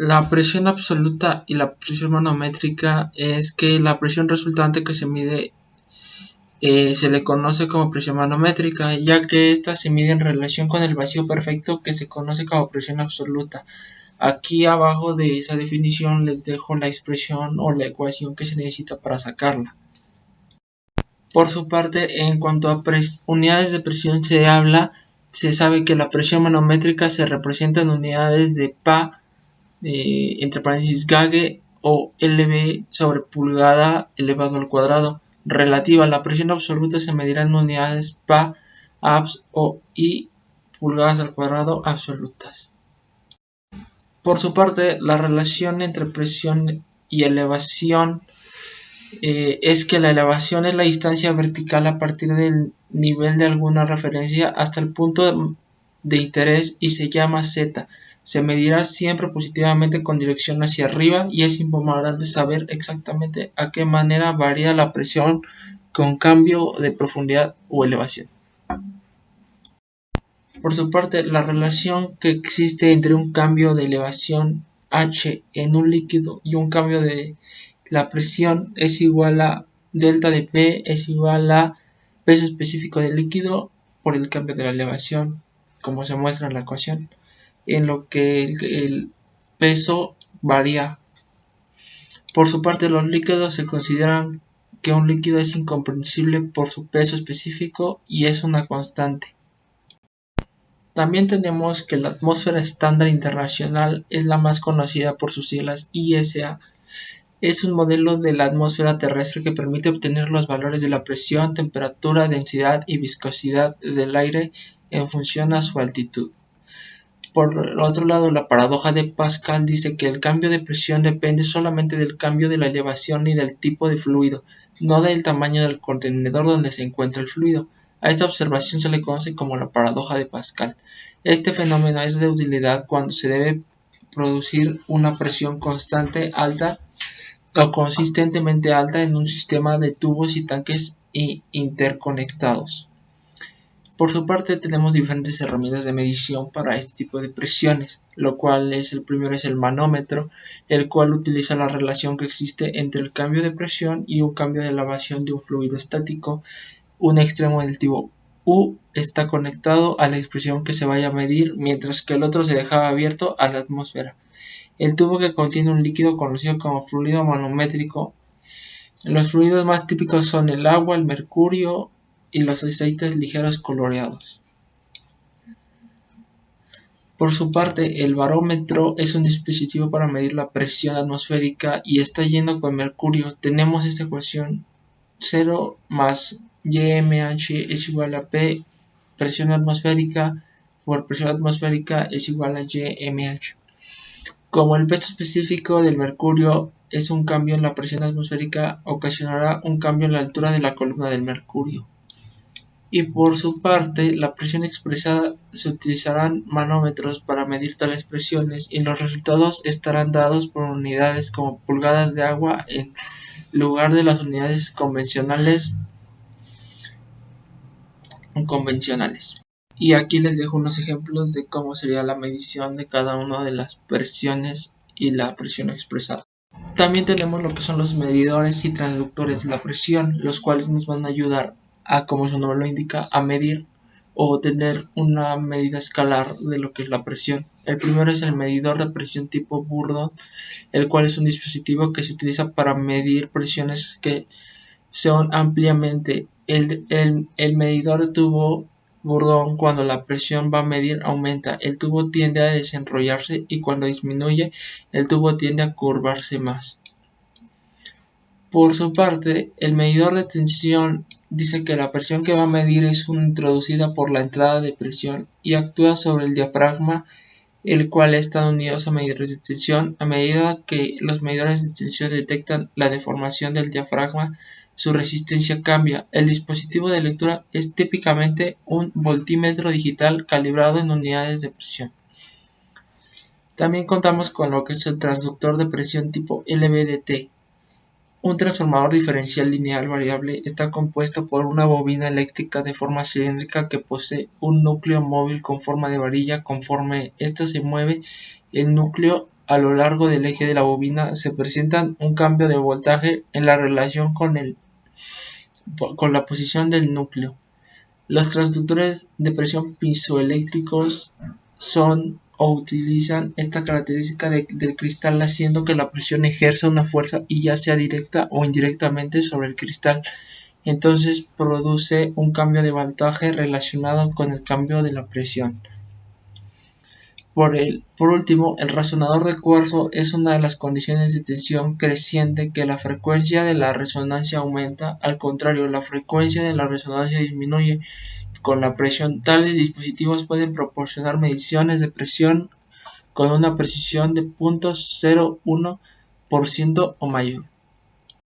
La presión absoluta y la presión manométrica es que la presión resultante que se mide se le conoce como presión manométrica, ya que ésta se mide en relación con el vacío perfecto que se conoce como presión absoluta. Aquí abajo de esa definición les dejo la expresión o la ecuación que se necesita para sacarla. Por su parte, en cuanto a unidades de presión se sabe que la presión manométrica se representa en unidades de Pa, entre paréntesis Gauge o lb sobre pulgada elevado al cuadrado. Relativa a la presión absoluta se medirá en unidades Pa, Abs o I pulgadas al cuadrado absolutas. Por su parte, la relación entre presión y elevación es que la elevación es la distancia vertical a partir del nivel de alguna referencia hasta el punto de interés y se llama z. Se medirá siempre positivamente con dirección hacia arriba y es importante saber exactamente a qué manera varía la presión con cambio de profundidad o elevación. Por su parte, la relación que existe entre un cambio de elevación h en un líquido y un cambio de la presión es igual a delta de P es igual a peso específico del líquido por el cambio de la elevación, como se muestra en la ecuación, en lo que el peso varía. Por su parte, los líquidos se consideran que un líquido es incomprensible por su peso específico y es una constante. También tenemos que la atmósfera estándar internacional es la más conocida por sus siglas ISA. Es un modelo de la atmósfera terrestre que permite obtener los valores de la presión, temperatura, densidad y viscosidad del aire en función a su altitud. Por otro lado, la paradoja de Pascal dice que el cambio de presión depende solamente del cambio de la elevación y del tipo de fluido, no del tamaño del contenedor donde se encuentra el fluido. A esta observación se le conoce como la paradoja de Pascal. Este fenómeno es de utilidad cuando se debe producir una presión constante alta o consistentemente alta en un sistema de tubos y tanques interconectados. Por su parte, tenemos diferentes herramientas de medición para este tipo de presiones, lo cual el primero es el manómetro, el cual utiliza la relación que existe entre el cambio de presión y un cambio de elevación de un fluido estático. Un extremo del tipo U está conectado a la expresión que se vaya a medir, mientras que el otro se dejaba abierto a la atmósfera. El tubo que contiene un líquido conocido como fluido manométrico. Los fluidos más típicos son el agua, el mercurio y los aceites ligeros coloreados. Por su parte, el barómetro es un dispositivo para medir la presión atmosférica y está lleno con mercurio. Tenemos esta ecuación: 0 más YMH es igual a P presión atmosférica por presión atmosférica es igual a YMH. Como el peso específico del mercurio es un cambio en la presión atmosférica, ocasionará un cambio en la altura de la columna del mercurio. Y por su parte, la presión expresada se utilizarán manómetros para medir tales presiones y los resultados estarán dados por unidades como pulgadas de agua en lugar de las unidades convencionales. Y aquí les dejo unos ejemplos de cómo sería la medición de cada una de las presiones y la presión expresada. También tenemos lo que son los medidores y transductores de la presión, los cuales nos van a ayudar a, como su nombre lo indica, a medir o tener una medida escalar de lo que es la presión. El primero es el medidor de presión tipo Bourdon, el cual es un dispositivo que se utiliza para medir presiones que son ampliamente. El medidor de tubo Bourdon, cuando la presión va a medir aumenta, el tubo tiende a desenrollarse y cuando disminuye, el tubo tiende a curvarse más. Por su parte, el medidor de tensión dice que la presión que va a medir es introducida por la entrada de presión y actúa sobre el diafragma, el cual está unido a medidores de tensión. A medida que los medidores de tensión detectan la deformación del diafragma, su resistencia cambia. El dispositivo de lectura es típicamente un voltímetro digital calibrado en unidades de presión. También contamos con lo que es el transductor de presión tipo LVDT. Un transformador diferencial lineal variable está compuesto por una bobina eléctrica de forma cilíndrica que posee un núcleo móvil con forma de varilla. Conforme ésta se mueve, el núcleo a lo largo del eje de la bobina se presenta un cambio de voltaje en la relación con la posición del núcleo. Los transductores de presión piezoeléctricos son o utilizan esta característica del cristal, haciendo que la presión ejerza una fuerza y ya sea directa o indirectamente sobre el cristal. Entonces produce un cambio de voltaje relacionado con el cambio de la presión. Por último, el resonador de cuarzo es una de las condiciones de tensión creciente que la frecuencia de la resonancia aumenta, al contrario, la frecuencia de la resonancia disminuye con la presión. Tales dispositivos pueden proporcionar mediciones de presión con una precisión de 0.01% o mayor.